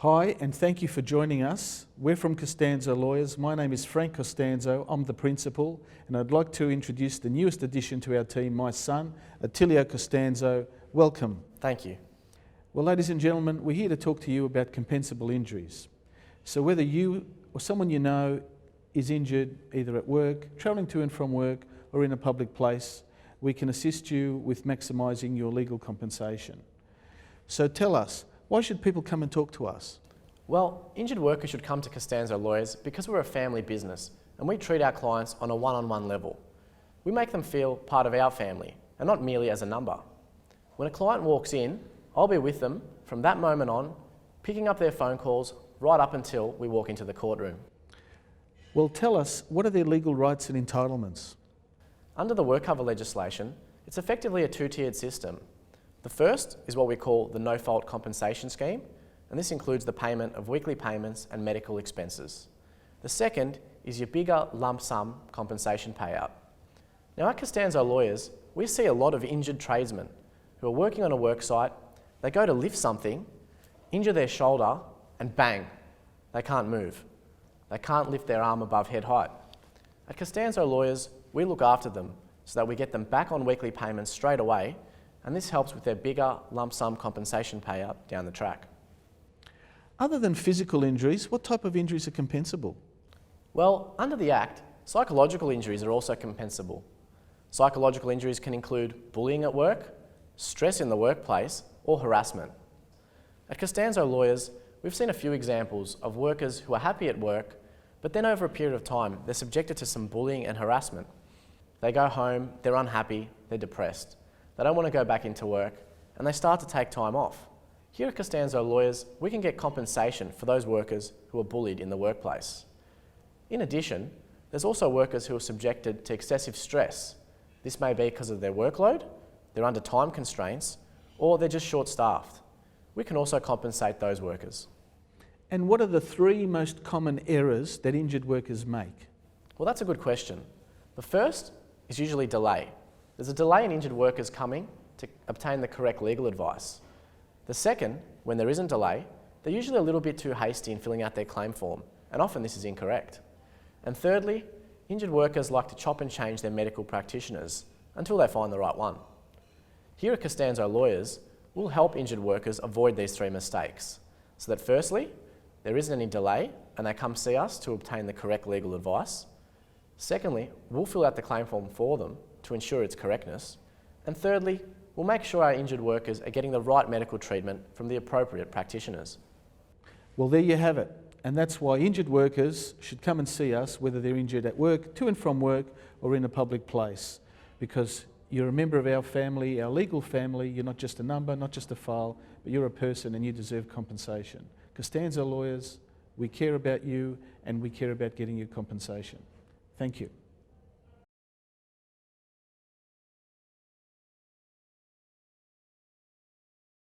Hi, and thank you for joining us. We're from Costanzo Lawyers. My name is Frank Costanzo. I'm the principal, and I'd like to introduce the newest addition to our team, my son, Attilio Costanzo. Welcome. Thank you. Well, ladies and gentlemen, we're here to talk to you about compensable injuries. So whether you or someone you know is injured either at work, travelling to and from work, or in a public place, we can assist you with maximising your legal compensation. So tell us, why should people come and talk to us? Well, injured workers should come to Costanzo Lawyers because we're a family business and we treat our clients on a one-on-one level. We make them feel part of our family and not merely as a number. When a client walks in, I'll be with them from that moment on, picking up their phone calls right up until we walk into the courtroom. Well, tell us, what are their legal rights and entitlements? Under the WorkCover legislation, it's effectively a two-tiered system. The first is what we call the no-fault compensation scheme, and this includes the payment of weekly payments and medical expenses. The second is your bigger lump sum compensation payout. Now at Costanzo Lawyers, we see a lot of injured tradesmen who are working on a work site, they go to lift something, injure their shoulder, and bang, they can't move. They can't lift their arm above head height. At Costanzo Lawyers, we look after them so that we get them back on weekly payments straight away, and this helps with their bigger lump sum compensation payout down the track. Other than physical injuries, what type of injuries are compensable? Well, under the Act, psychological injuries are also compensable. Psychological injuries can include bullying at work, stress in the workplace, or harassment. At Costanzo Lawyers, we've seen a few examples of workers who are happy at work, but then over a period of time, they're subjected to some bullying and harassment. They go home, they're unhappy, they're depressed. They don't want to go back into work, and they start to take time off. Here at Costanzo Lawyers, we can get compensation for those workers who are bullied in the workplace. In addition, there's also workers who are subjected to excessive stress. This may be because of their workload, they're under time constraints, or they're just short-staffed. We can also compensate those workers. And what are the three most common errors that injured workers make? Well, that's a good question. The first is usually delay. There's a delay in injured workers coming to obtain the correct legal advice. The second, when there isn't delay, they're usually a little bit too hasty in filling out their claim form, and often this is incorrect. And thirdly, injured workers like to chop and change their medical practitioners until they find the right one. Here at Costanzo Lawyers, we'll help injured workers avoid these three mistakes, so that firstly, there isn't any delay and they come see us to obtain the correct legal advice. Secondly, we'll fill out the claim form for them to ensure its correctness. And thirdly, we'll make sure our injured workers are getting the right medical treatment from the appropriate practitioners. Well, there you have it. And that's why injured workers should come and see us, whether they're injured at work, to and from work, or in a public place. Because you're a member of our family, our legal family. You're not just a number, not just a file, but you're a person and you deserve compensation. Costanzo Lawyers, we care about you and we care about getting you compensation. Thank you.